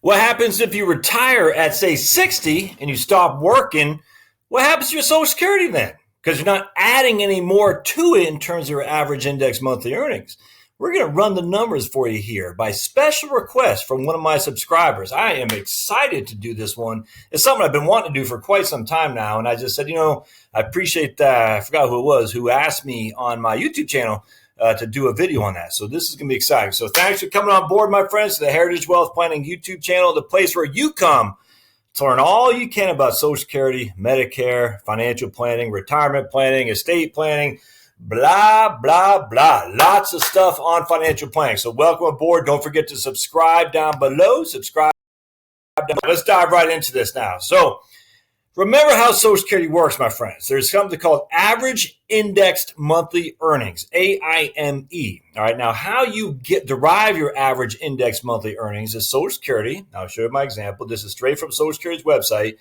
What happens if you retire at, say, 60 and you stop working? What happens to your Social Security then? Because you're not adding any more to it in terms of your average index monthly earnings. We're going to run the numbers for you here by special request from one of my subscribers. I am excited to do this one. It's something I've been wanting to do for quite some time now. And I just said, I appreciate that. I forgot who it was who asked me on my YouTube channel to do a video on that. So this is going to be exciting. So thanks for coming on board, my friends, to the Heritage Wealth Planning YouTube channel, the place where you come to learn all you can about Social Security, Medicare, financial planning, retirement planning, estate planning, blah, blah, blah. Lots of stuff on financial planning. So welcome aboard. Don't forget to subscribe down below. Subscribe down below. Let's dive right into this now. So remember how Social Security works, my friends. There's something called Average Indexed Monthly Earnings, AIME. All right, now how you derive your average indexed monthly earnings is Social Security. I'll show you my example. This is straight from Social Security's website.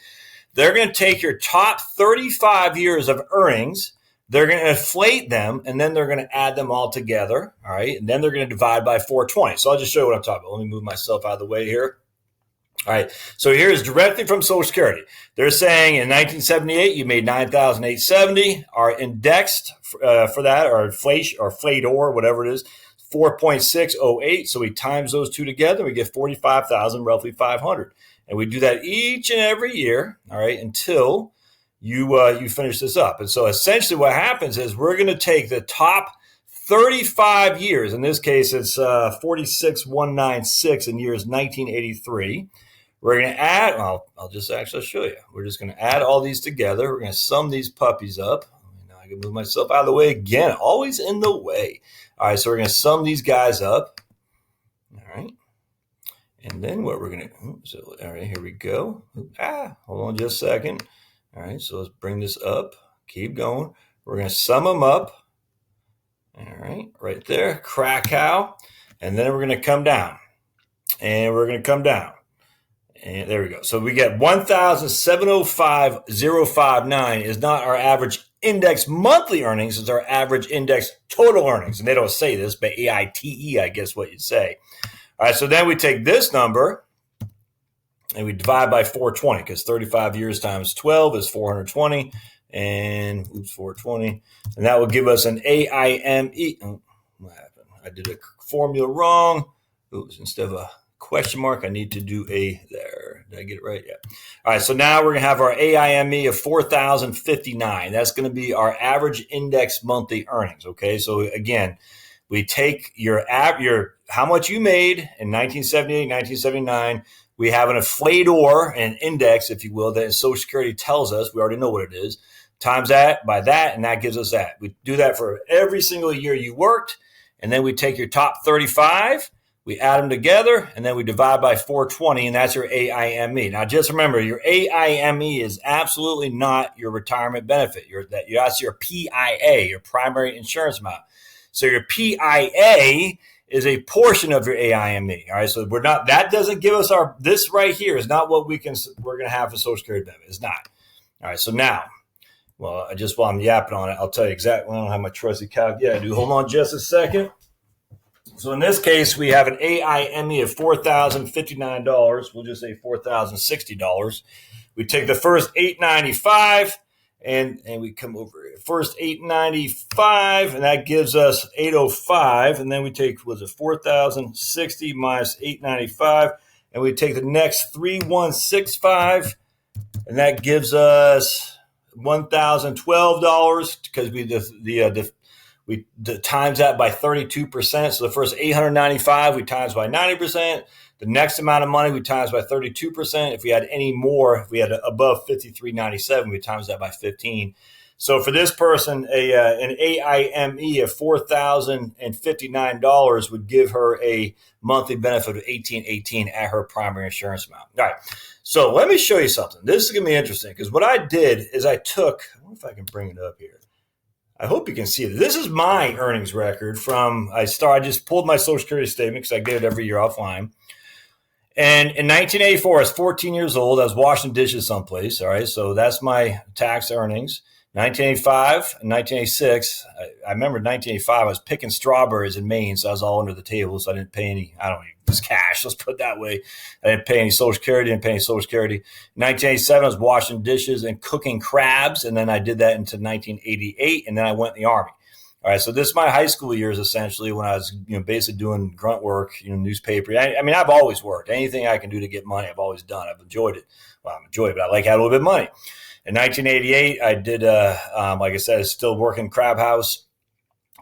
They're going to take your top 35 years of earnings. They're going to inflate them, and then they're going to add them all together. All right, and then they're going to divide by 420. So I'll just show you what I'm talking about. Let me move myself out of the way here. All right, so here's directly from Social Security. They're saying in 1978 you made $9,870. Our indexed for that, or inflation, or inflator, whatever it is, 4.608. So we times those two together, we get 45,000, roughly 500, and we do that each and every year. All right, until you finish this up. And so essentially, what happens is we're going to take the top 35 years. In this case, it's 46,196 in years 1983. We're going to add, I'll just actually show you. We're just going to add all these together. We're going to sum these puppies up. Now I can move myself out of the way again, always in the way. All right, so we're going to sum these guys up. All right. And then what we're going to, so all right, here we go. Hold on just a second. All right, so let's bring this up. Keep going. We're going to sum them up. All right there. Krakow. And then we're going to come down. And we're going to come down. And there we go. So we get 1,705,059 is not our average index monthly earnings. It's our average index total earnings. And they don't say this, but AITE, I guess what you'd say. All right, so then we take this number and we divide by 420 because 35 years times 12 is 420. And 420. And that will give us an AIME. Oh, what happened? I did a formula wrong. Oops, instead of a question mark, I need to do a there. Did I get it right? Yeah. All right, so now we're going to have our AIME of 4,059. That's going to be our average index monthly earnings. Okay, so again, we take your how much you made in 1978, 1979. We have an inflator, an index, if you will, that Social Security tells us. We already know what it is. Times that by that, and that gives us that. We do that for every single year you worked, and then we take your top 35, we add them together, and then we divide by 420, and that's your AIME. Now, just remember, your AIME is absolutely not your retirement benefit. That's your PIA, your primary insurance amount. So your PIA is a portion of your AIME. All right, so that doesn't give us this right here is not what we're going to have for Social Security benefit. It's not. All right, so now. Well, while I'm yapping on it, I'll tell you exactly. I don't have my trusty calc. Yeah, I do. Hold on just a second. So in this case, we have an AIME of $4,059. We'll just say $4,060. We take the first $895 and we come over here. First $895, and that gives us $805. And then we take, $4,060 minus $895, and we take the next $3,165, and that gives us $1,012 because we times that by 32%. So the first $895 we times by 90%. The next amount of money we times by 32%. If we had any more, if we had above $5,397, we times that by 15. So for this person, an AIME of $4,059 would give her a monthly benefit of $1,818 at her primary insurance amount. All right. So let me show you something. This is going to be interesting because what I did is I wonder if I can bring it up here. I hope you can see it. This is my earnings record I just pulled my Social Security statement because I get it every year offline. And in 1984, I was 14 years old. I was washing dishes someplace. All right. So that's my tax earnings. 1985 and 1986, I remember 1985, I was picking strawberries in Maine, so I was all under the table, so I didn't pay any, I don't know, it was cash, let's put it that way. I didn't pay any Social Security, didn't pay any Social Security. 1987, I was washing dishes and cooking crabs, and then I did that into 1988, and then I went in the Army. All right, so this is my high school years, essentially, when I was, basically doing grunt work, newspaper. I mean, I've always worked. Anything I can do to get money, I've always done. I've enjoyed it. Well, I've enjoyed it, but I like having a little bit of money. In 1988, I did, like I said, still working crab house,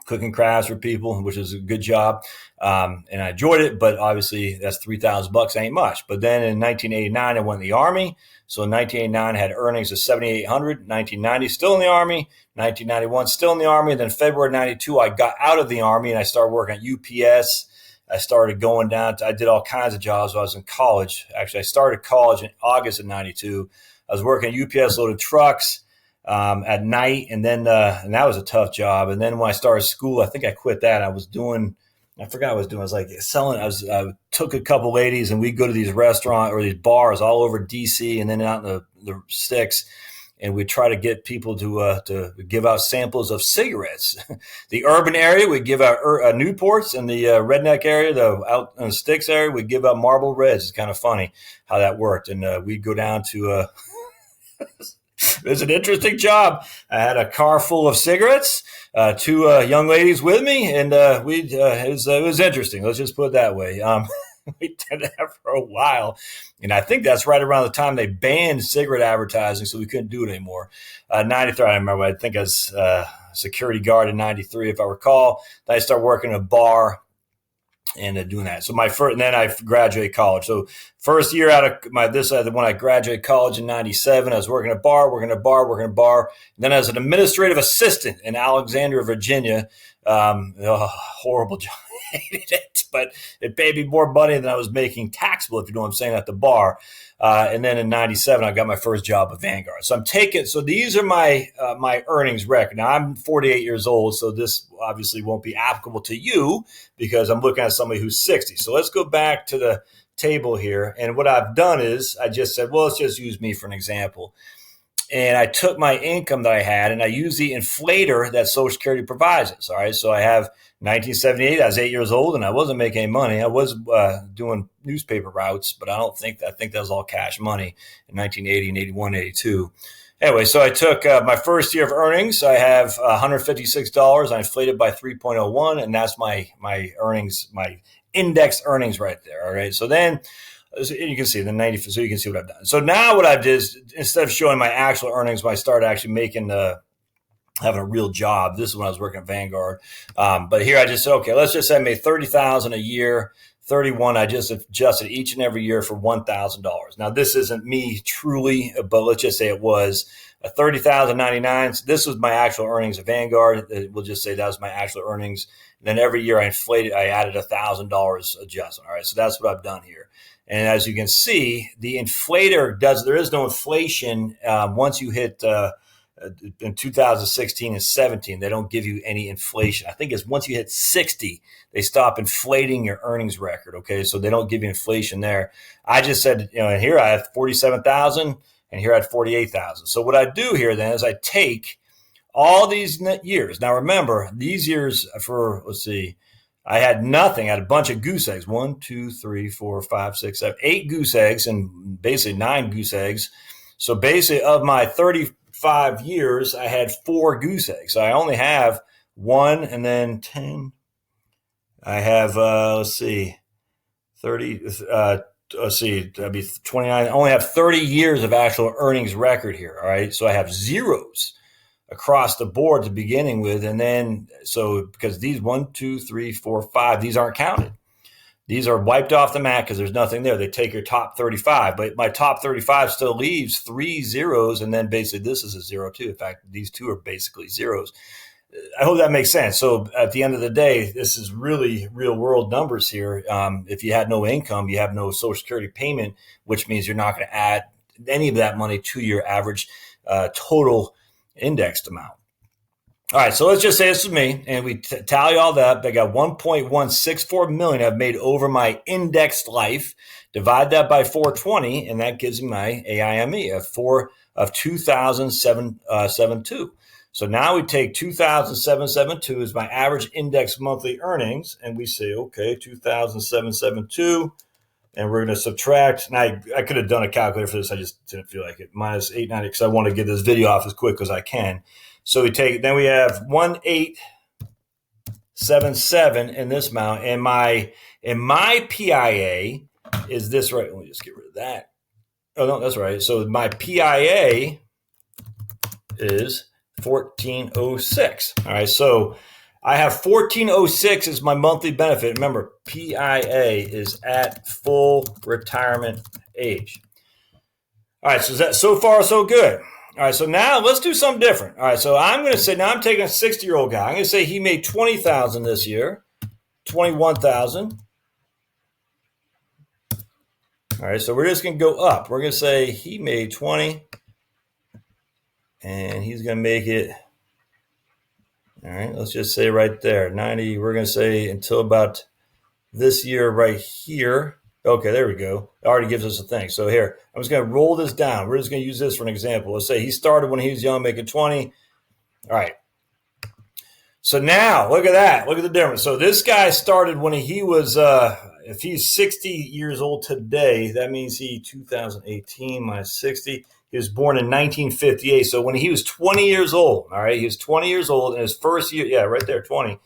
cooking crabs for people, which is a good job. And I enjoyed it, but obviously that's $3,000 ain't much. But then in 1989, I went in the Army. So in 1989, I had earnings of $7,800. 1990, still in the Army. 1991, still in the Army. And then February 92, I got out of the Army and I started working at UPS. I started going down I did all kinds of jobs while I was in college. Actually, I started college in August of 92. I was working at UPS loaded trucks at night, and then and that was a tough job. And then when I started school, I think I quit that. I forgot what I was doing. I was like selling. I took a couple ladies, and we'd go to these restaurants or these bars all over DC, and then out in the sticks, and we'd try to get people to give out samples of cigarettes. The urban area, we'd give out Newports, and the redneck area, out in the sticks area, we'd give out Marlboro Reds. It's kind of funny how that worked, and we'd go down to. It was an interesting job. I had a car full of cigarettes, two young ladies with me, and it was interesting. Let's just put it that way. We did that for a while, and I think that's right around the time they banned cigarette advertising, so we couldn't do it anymore. 93, I remember. I think I was security guard in 93, if I recall. Then I started working in a bar. And doing that. So and then I graduated college. So first year out of when I graduated college in 97, I was working at a bar. And then as an administrative assistant in Alexandria, Virginia, horrible job. I hated it, but it paid me more money than I was making taxable, if you know what I'm saying, at the bar. And then in 97, I got my first job at Vanguard. So these are my earnings record. Now I'm 48 years old, so this obviously won't be applicable to you because I'm looking at somebody who's 60. So let's go back to the table here. And what I've done is I just said, well, let's just use me for an example. And I took my income that I had and I used the inflator that Social Security provides us. All right. So I have 1978, I was 8 years old and I wasn't making any money. I was doing newspaper routes, but I think that was all cash money in 1980 and 81, 82. Anyway, so I took my first year of earnings. I have $156. I inflated by 3.01, and that's my earnings, my index earnings right there. All right. So then you can see the 90. So you can see what I've done. So now what I did is instead of showing my actual earnings, when I started actually making having a real job, this is when I was working at Vanguard. But here I just said, okay, let's just say I made $30,000 a year. 31, I just adjusted each and every year for $1,000. Now, this isn't me truly, but let's just say it was a $30,099. So this was my actual earnings at Vanguard. We'll just say that was my actual earnings. And then every year I added $1,000 adjustment. All right, so that's what I've done here. And as you can see, the inflator there is no inflation once you hit in 2016 and 17, they don't give you any inflation. I think it's once you hit 60, they stop inflating your earnings record. Okay, so they don't give you inflation there. I just said, here I have 47,000, and here I had 48,000. So what I do here then is I take all these years. Now remember, these years I had nothing. I had a bunch of goose eggs. 1, 2, 3, 4, 5, 6, 7, 8 goose eggs, and basically 9 goose eggs. So basically, of my 35 years, I had 4 goose eggs. So I only have 1 and then 10. I have, 30, that'd be 29. I only have 30 years of actual earnings record here. All right. So I have zeros across the board to beginning with. And then, because these 1, 2, 3, 4, 5, these aren't counted. These are wiped off the map because there's nothing there. They take your top 35, but my top 35 still leaves 3 zeros, and then basically this is a 0 too. In fact, these 2 are basically zeros. I hope that makes sense. So at the end of the day, this is really real world numbers here. If you had no income, you have no Social Security payment, which means you're not going to add any of that money to your average total indexed amount. All right, so let's just say this is me, and we tally all that up. I got 1.164 million I've made over my indexed life. Divide that by 420, and that gives me my AIME of 2072. So now we take 2,772 as my average index monthly earnings, and we say, okay, 2,772, and we're going to subtract. And I could have done a calculator for this. I just didn't feel like it. Minus 890 because I want to get this video off as quick as I can. So then we have 1,877 in this amount, and my PIA is this right. Let me just get rid of that. Oh no, that's right. So my PIA is 1406. All right, so I have 1406 as my monthly benefit. Remember, PIA is at full retirement age. All right, so far so good. All right, so now let's do something different. All right, so I'm going to say now I'm taking a 60-year-old guy. I'm going to say he made 20,000 this year, 21,000. All right, so we're just going to go up. We're going to say he made 20, and he's going to make it. All right, let's just say right there, 90. We're going to say until about this year right here. Okay, there we go. It already gives us a thing. So here, I'm just going to roll this down. We're just going to use this for an example. Let's say he started when he was young, making 20. All right. So now, look at that. Look at the difference. So this guy started when he was, if he's 60 years old today, that means 2018 minus 60. He was born in 1958. So when he was 20 years old, all right, he was 20 years old in his first year. Yeah, right there, 20.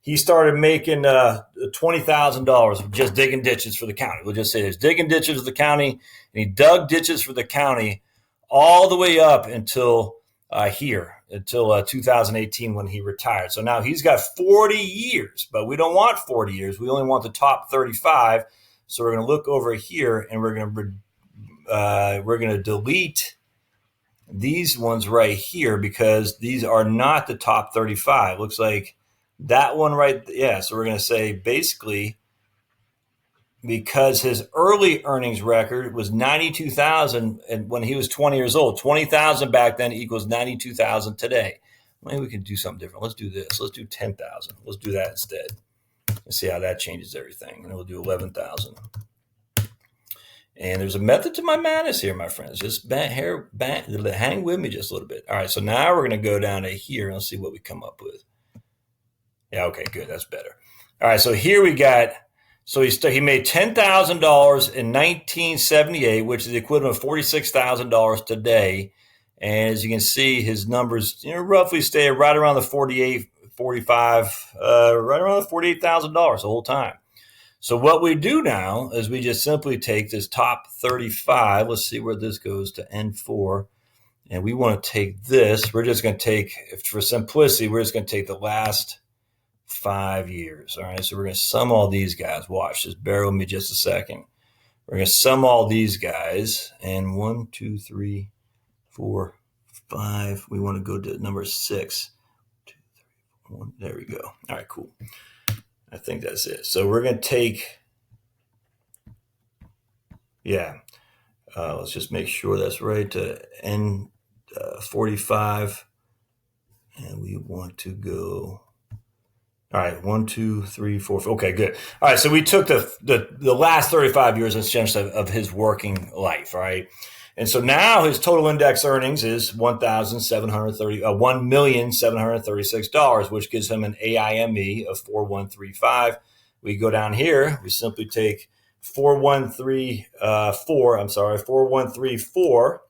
He started making $20,000 just digging ditches for the county. We'll just say there's digging ditches for the county, and he dug ditches for the county all the way up until until 2018 when he retired. So now he's got 40 years, but we don't want 40 years. We only want the top 35. So we're going to look over here, and we're going to delete these ones right here because these are not the top 35. Looks like that one right. Yeah. So we're going to say basically because his early earnings record was 92,000 and when he was 20 years old, 20,000 back then equals 92,000 today. Maybe we can do something different. Let's do this. Let's do 10,000. Let's do that instead. Let's see how that changes everything. And we'll do 11,000. And there's a method to my madness here, my friends. Just hang with me just a little bit. All right. So now we're going to go down to here and let's see what we come up with. Yeah. Okay, good. That's better. All right. So here we got. So he made $10,000 in 1978, which is the equivalent of $46,000 today. And as you can see, his numbers roughly stay right around the right around the $48,000 the whole time. So what we do now is we just simply take this top 35. Let's see where this goes to N4. And we want to take this. We're just going to take, for simplicity, we're just going to take the last 5 years. All right, so we're going to sum all these guys. Watch, just bear with me just a second. We're going to sum all these guys, and 1, 2, 3, 4, 5. We want to go to number 6. 2, 3, 4, 1. There we go. All right, cool. I think that's it. So we're going to take, let's just make sure that's right, to N45, and we want to go. All right, 1, 2, 3, 4. Okay, good. All right, so we took the last 35 years essentially of his working life. All right, and so now his total index earnings is $1,736, which gives him an AIME of 4135. We go down here. We simply take 4134.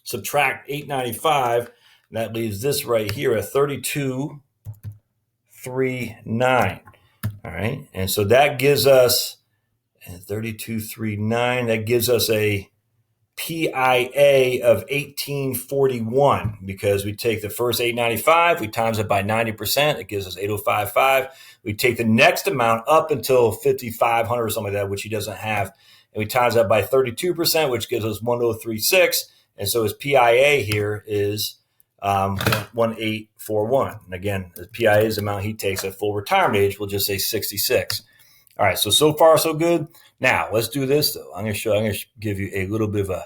Subtract 895, and that leaves this right here at 3239. All right, and so that gives us 3239. That gives us a PIA of 1841 because we take the first 895, we times it by 90%, it gives us 8055. We take the next amount up until 5,500 or something like that, which he doesn't have, and we times that by 32%, which gives us 1036. And so his PIA here is 1841. And again, the PIA is the amount he takes at full retirement age. We'll just say 66. All right, so far so good. Now let's do this though. I'm going to give you a little bit of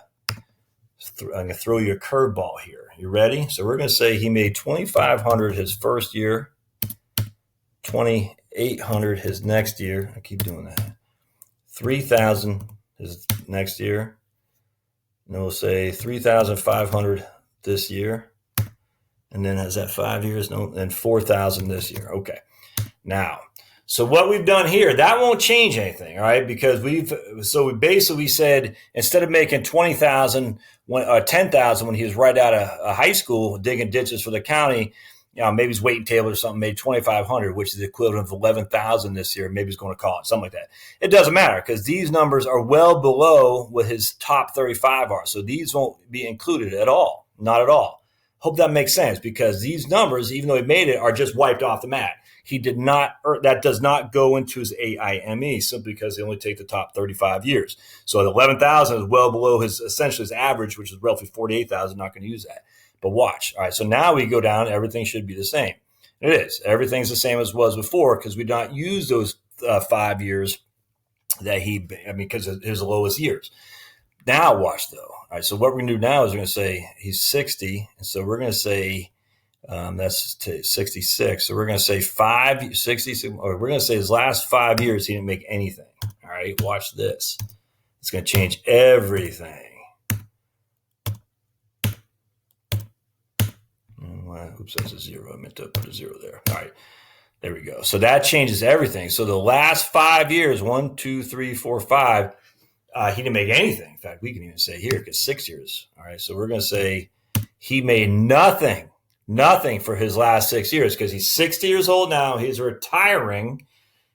I'm going to throw you a curveball here. You ready? So we're going to say he made 2,500 his first year, 2,800 his next year. I keep doing that. 3,000 his next year. And then we'll say 3,500 this year. And then is that 5 years? No, then 4,000 this year. Okay. Now, so what we've done here, that won't change anything, all right? Because we basically said instead of making 20,000 or 10,000 when he was right out of high school digging ditches for the county, maybe he's waiting table or something, made 2,500, which is the equivalent of 11,000 this year. Maybe he's going to college, something like that. It doesn't matter because these numbers are well below what his top 35 are. So these won't be included at all, not at all. Hope that makes sense because these numbers, even though he made it, are just wiped off the mat. He did not, that does not go into his AIME simply because they only take the top 35 years. So the 11,000 is well below essentially his average, which is roughly 48,000. Not going to use that. But watch. All right. So now we go down. Everything should be the same. It is. Everything's the same as it was before because we don't use those 5 years that because of his lowest years. Now watch though. All right. So what we're going to do now is we're going to say he's 60. And so we're going to say, that's 66. So we're going to say 60, or we're going to say his last 5 years, he didn't make anything. All right, watch this. It's going to change everything. Oops, that's a 0. I meant to put a 0 there. All right, there we go. So that changes everything. So the last 5 years, 1, 2, 3, 4, 5, he didn't make anything. In fact, we can even say here, because 6 years. All right, so we're going to say he made nothing for his last 6 years because he's 60 years old now. He's retiring.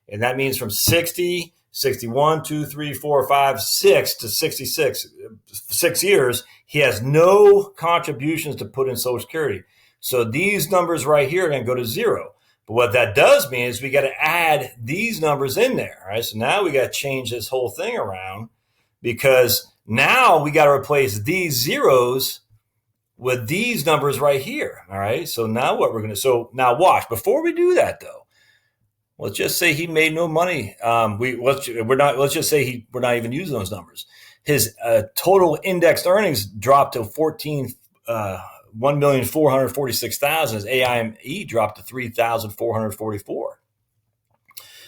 And that means from 60, 61, 2, 3, 4, 5, 6 to 66, 6 years, he has no contributions to put in Social Security. So these numbers right here are going to go to 0. But what that does mean is we got to add these numbers in there. Right? So now we got to change this whole thing around because now we got to replace these zeros with these numbers right here. All right. So now now watch. Before we do that though, let's just say he made no money. Let's just say we're not even using those numbers. His total indexed earnings dropped to 1,446,000. His AIME dropped to 3,444.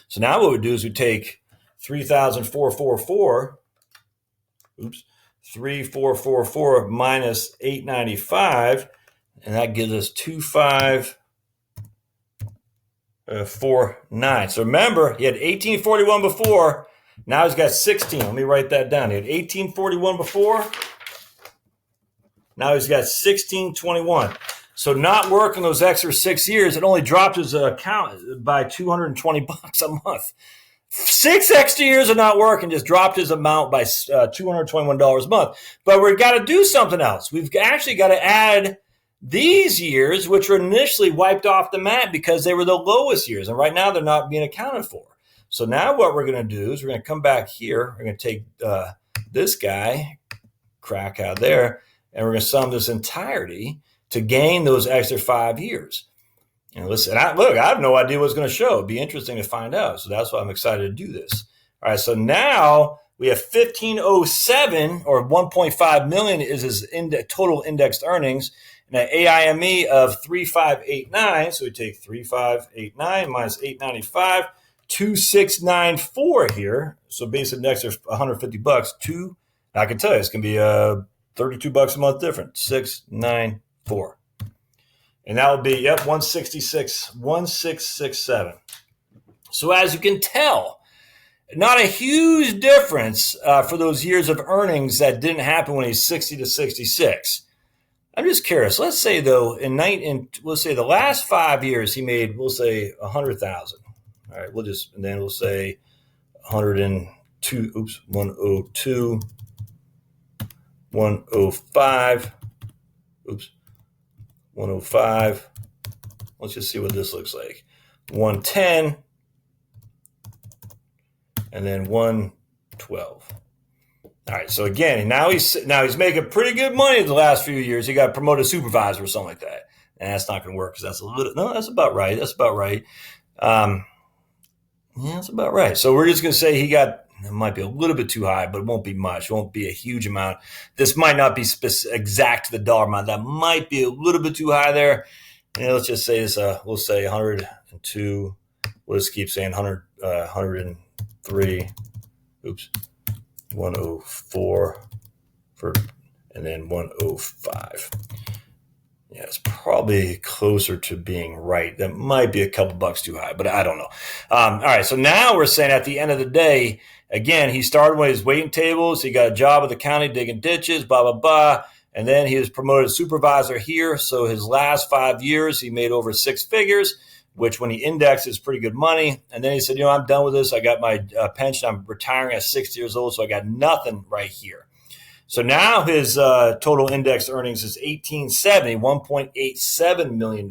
So now what we do is we take 3,444. 3,444 minus 895, and that gives us 2,549. So remember, he had 1841 before. Now he's got 16. Let me write that down. He had 1841 before. Now he's got 1621. So not working those extra 6 years, it only dropped his account by $220 a month. 6 extra years of not working just dropped his amount by $221 a month. But we've got to do something else. We've actually got to add these years, which were initially wiped off the mat because they were the lowest years. And right now they're not being accounted for. So now what we're going to do is we're going to come back here. We're going to take this guy, crack out there, and we're going to sum this entirety to gain those extra 5 years. And listen, I have no idea what's going to show. It'd be interesting to find out. So that's why I'm excited to do this. All right. So now we have 1,507 or 1.5 million is his total indexed earnings and an AIME of 3,589. So we take 3,589 minus 895, 2,694 here. So basic next are $150. I can tell you it's going to be $32 a month different. 694. And that would be, 1667. So as you can tell, not a huge difference for those years of earnings that didn't happen when he's 60 to 66. I'm just curious. Let's say though, we'll say the last 5 years he made, we'll say 100,000. All right, we'll say 102. 102, 105. 105. Let's just see what this looks like. 110. And then 112. All right. So again, now he's making pretty good money the last few years. He got promoted supervisor or something like that. And that's not going to work because that's about right. That's about right. That's about right. So we're just going to say it might be a little bit too high, but it won't be much. It won't be a huge amount. This might not be exact to the dollar amount. That might be a little bit too high there. And let's just say this. We'll say 102. We'll just keep saying 100, 103. 104 and then 105. Yeah, it's probably closer to being right. That might be a couple bucks too high, but I don't know. All right, so now we're saying at the end of the day, again, he started with his waiting tables. He got a job at the county digging ditches, blah, blah, blah. And then he was promoted supervisor here. So his last 5 years, he made over six figures, which when he indexed is pretty good money. And then he said, I'm done with this. I got my pension. I'm retiring at 60 years old, so I got nothing right here. So now his total index earnings is $1870, $1.87 million.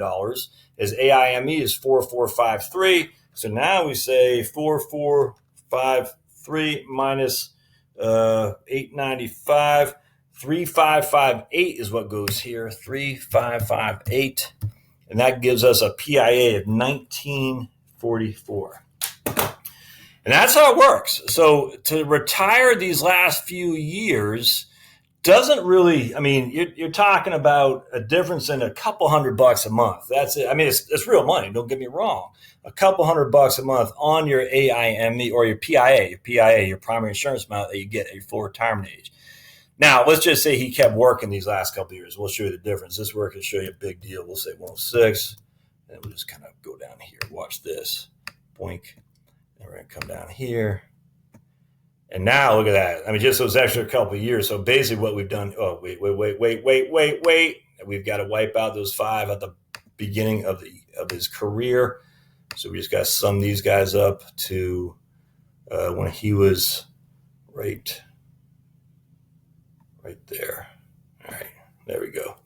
His AIME is 4453. So now we say 4453 minus 895. 3558 is what goes here. 3558. And that gives us a PIA of 1944. And that's how it works. So to retire these last few years doesn't really, you're talking about a difference in a couple $100 a month. That's it. It's real money. Don't get me wrong. A couple $100 a month on your AIME or your PIA, your primary insurance amount that you get at your full retirement age. Now, let's just say he kept working these last couple of years. We'll show you the difference. This work will show you a big deal. We'll say 106, and we'll just kind of go down here. Watch this. Boink. And we're going to come down here. And now look at that. Just those extra couple of years. So basically what we've done, wait. We've got to wipe out those 5 at the beginning of his career. So we just got to sum these guys up to when he was right there. All right, there we go.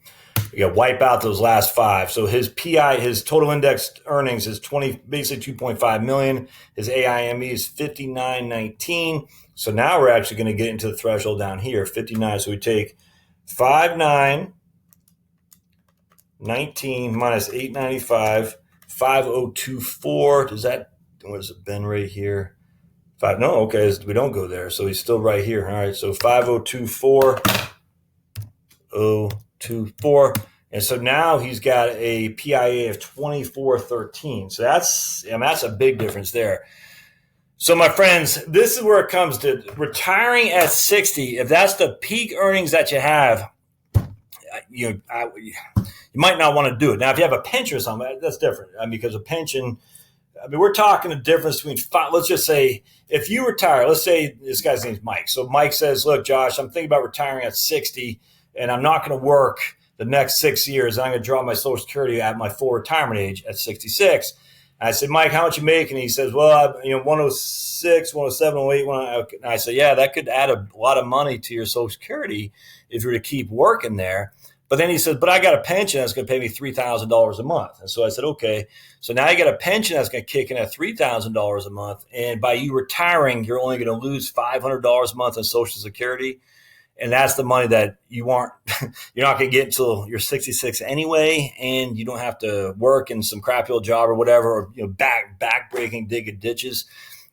We got to wipe out those last 5. So his PI, his total indexed earnings is basically 2.5 million. His AIME is 5919. So now we're actually going to get into the threshold down here, 59. So we take 5919 minus 895, 5024. What does it been right here? 5. No, okay, we don't go there. So he's still right here. All right, so 5024. 024. And so now he's got a PIA of 2413. So that's a big difference there. So my friends, this is where it comes to retiring at 60. If that's the peak earnings that you have, you might not want to do it. Now, if you have a pension or something, that's different. Because a pension, we're talking a difference between 5. Let's just say if you retire, let's say this guy's name's Mike. So Mike says, look, Josh, I'm thinking about retiring at 60. And I'm not going to work the next 6 years. I'm going to draw my Social Security at my full retirement age at 66. And I said, Mike, how much you make? And he says, well, 106, 107, 108. And I said, yeah, that could add a lot of money to your Social Security if you were to keep working there. But then he says, but I got a pension that's going to pay me $3,000 a month. And so I said, okay. So now you got a pension that's going to kick in at $3,000 a month. And by you retiring, you're only going to lose $500 a month in Social Security. And that's the money that you're not going to get until you're 66 anyway, and you don't have to work in some crappy old job or whatever, or back-breaking, digging ditches.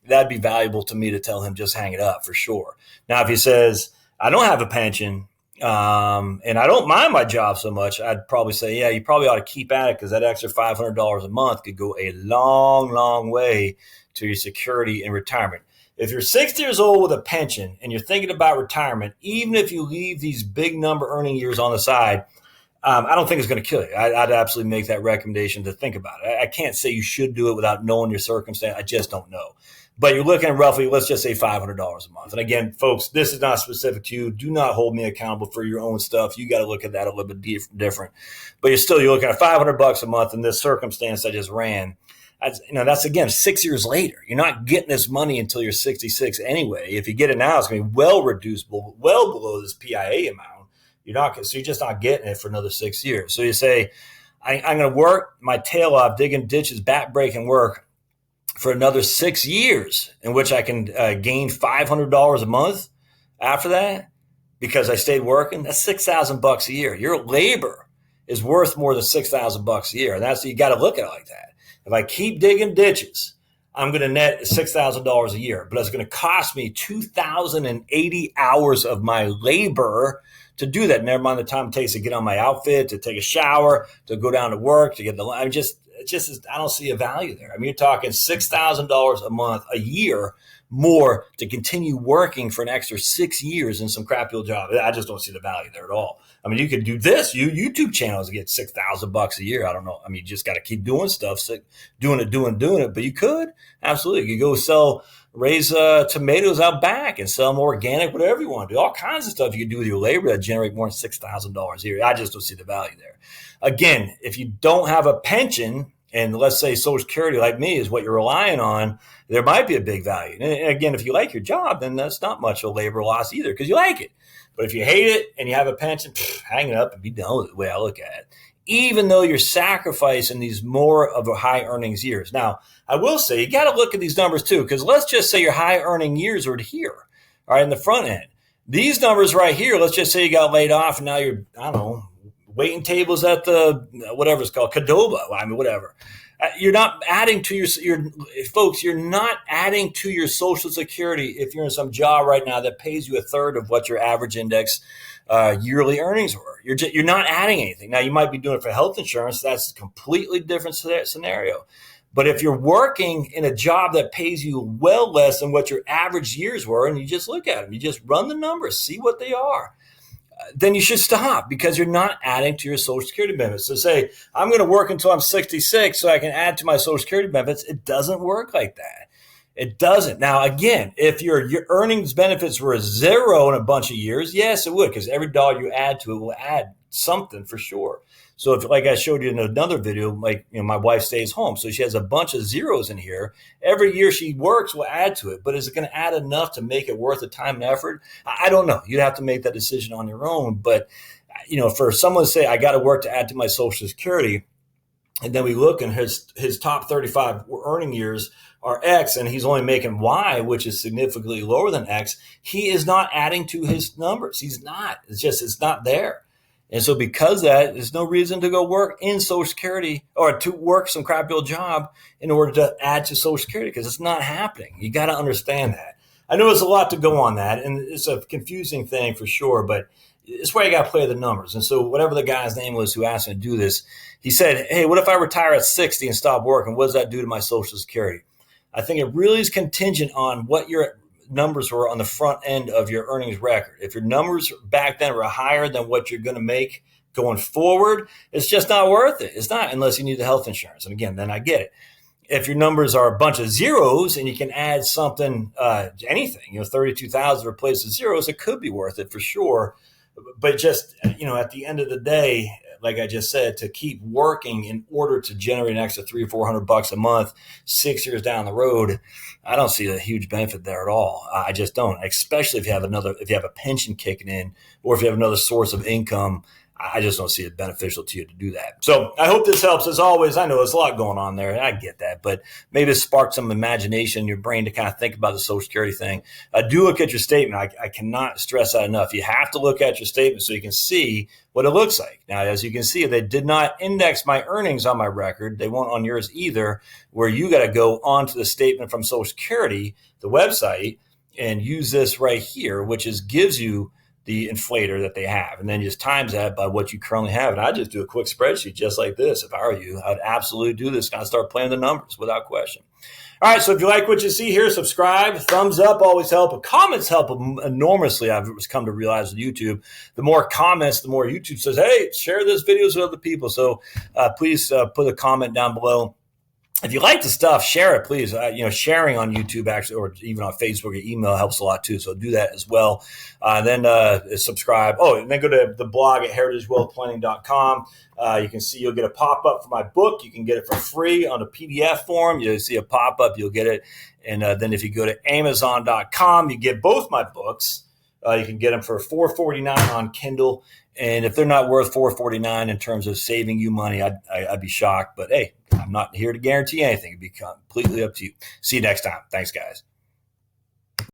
That'd be valuable to me to tell him just hang it up for sure. Now, if he says, I don't have a pension, and I don't mind my job so much, I'd probably say, yeah, you probably ought to keep at it because that extra $500 a month could go a long, long way to your security in retirement. If you're 60 years old with a pension and you're thinking about retirement, even if you leave these big number earning years on the side, I don't think it's going to kill you. I'd absolutely make that recommendation to think about it. I can't say you should do it without knowing your circumstance. I just don't know. But you're looking at roughly, let's just say $500 a month. And again, folks, this is not specific to you. Do not hold me accountable for your own stuff. You got to look at that a little bit different. But you're looking at $500 a month in this circumstance I just ran. That's again 6 years later. You're not getting this money until you're 66 anyway. If you get it now, it's going to be well reducible, well below this PIA amount. You're just not getting it for another 6 years. So you say, I'm going to work my tail off, digging ditches, back-breaking work for another 6 years, in which I can gain $500 a month after that because I stayed working. That's $6,000 a year. Your labor is worth more than $6,000 a year, and you got to look at it like that. If I keep digging ditches, I'm going to net $6,000 a year, but it's going to cost me 2,080 hours of my labor to do that. Never mind the time it takes to get on my outfit, to take a shower, to go down to work, to get I don't see a value there. You're talking $6,000 a month, a year more to continue working for an extra 6 years in some crappy old job. I just don't see the value there at all. I mean, you could do this. YouTube channels get $6,000 a year. I don't know. I mean, you just got to keep doing stuff, doing it. But you could absolutely. You go raise tomatoes out back and sell them organic, whatever you want to do. All kinds of stuff you can do with your labor that generate more than $6,000 a year. I just don't see the value there. Again, if you don't have a pension, and let's say Social Security, like me, is what you're relying on, there might be a big value. And again, if you like your job, then that's not much of a labor loss either because you like it. But if you hate it and you have a pension, hang it up and be done with it, the way I look at it. Even though you're sacrificing these more of a high earnings years. Now, I will say you got to look at these numbers too, because let's just say your high earning years are here, all right, in the front end. These numbers right here, let's just say you got laid off and now you're, I don't know, waiting tables at the, whatever it's called, Qdoba, I mean, whatever. You're not adding to your folks, you're not adding to your Social Security if you're in some job right now that pays you a third of what your average index yearly earnings were. You're not adding anything. Now, you might be doing it for health insurance. That's a completely different scenario. But if you're working in a job that pays you well less than what your average years were, and you just look at them, you just run the numbers, see what they are, then you should stop because you're not adding to your Social Security benefits. So say, I'm going to work until I'm 66 so I can add to my Social Security benefits. It doesn't work like that. It doesn't. Now, again, if your earnings benefits were zero in a bunch of years, yes, it would, because every dollar you add to it will add something for sure. So if, like I showed you in another video, like, my wife stays home, so she has a bunch of zeros in here. Every year she works will add to it, but is it going to add enough to make it worth the time and effort? I don't know. You'd have to make that decision on your own. But, for someone to say, I got to work to add to my Social Security, and then we look and his top 35 earning years are X and he's only making Y, which is significantly lower than X, he is not adding to his numbers. He's not. It's not there. And so because of that, there's no reason to go work in Social Security or to work some crappy old job in order to add to Social Security because it's not happening. You got to understand that. I know there's a lot to go on that, and it's a confusing thing for sure, but it's where you got to play the numbers. And so whatever the guy's name was who asked me to do this, he said, hey, what if I retire at 60 and stop working? What does that do to my Social Security? I think it really is contingent on what your numbers were on the front end of your earnings record. If your numbers back then were higher than what you're going to make going forward, it's just not worth it. It's not, unless you need the health insurance. And again, then I get it. If your numbers are a bunch of zeros and you can add something, anything, 32,000 replaces zeros, it could be worth it for sure. But just, at the end of the day, like I just said, to keep working in order to generate an extra $300 or $400 a month, 6 years down the road, I don't see a huge benefit there at all. I just don't, especially if you have a pension kicking in or if you have another source of income. I just don't see it beneficial to you to do that. So I hope this helps. As always, I know there's a lot going on there, and I get that, but maybe it sparked some imagination in your brain to kind of think about the Social Security thing. Do look at your statement. I cannot stress that enough. You have to look at your statement so you can see what it looks like. Now, as you can see, they did not index my earnings on my record. They won't on yours either, where you got to go onto the statement from Social Security, the website, and use this right here, which gives you the inflator that they have, and then just times that by what you currently have. And I just do a quick spreadsheet just like this. If I were you, I'd absolutely do this. Kind of start playing the numbers without question. All right, so if you like what you see here, subscribe. Thumbs up always help. Comments help enormously. I've come to realize with YouTube, the more comments, the more YouTube says, hey, share this video with other people. So please put a comment down below. If you like the stuff, share it, please. Sharing on YouTube actually, or even on Facebook or email helps a lot too. So do that as well. Then subscribe. Oh, and then go to the blog at heritagewealthplanning.com. You can see you'll get a pop-up for my book. You can get it for free on a PDF form. You'll see a pop-up. You'll get it. And then if you go to Amazon.com, you get both my books. You can get them for $4.49 on Kindle. And if they're not worth $4.49 in terms of saving you money, I'd be shocked. But hey, I'm not here to guarantee anything. It'd be completely up to you. See you next time. Thanks, guys.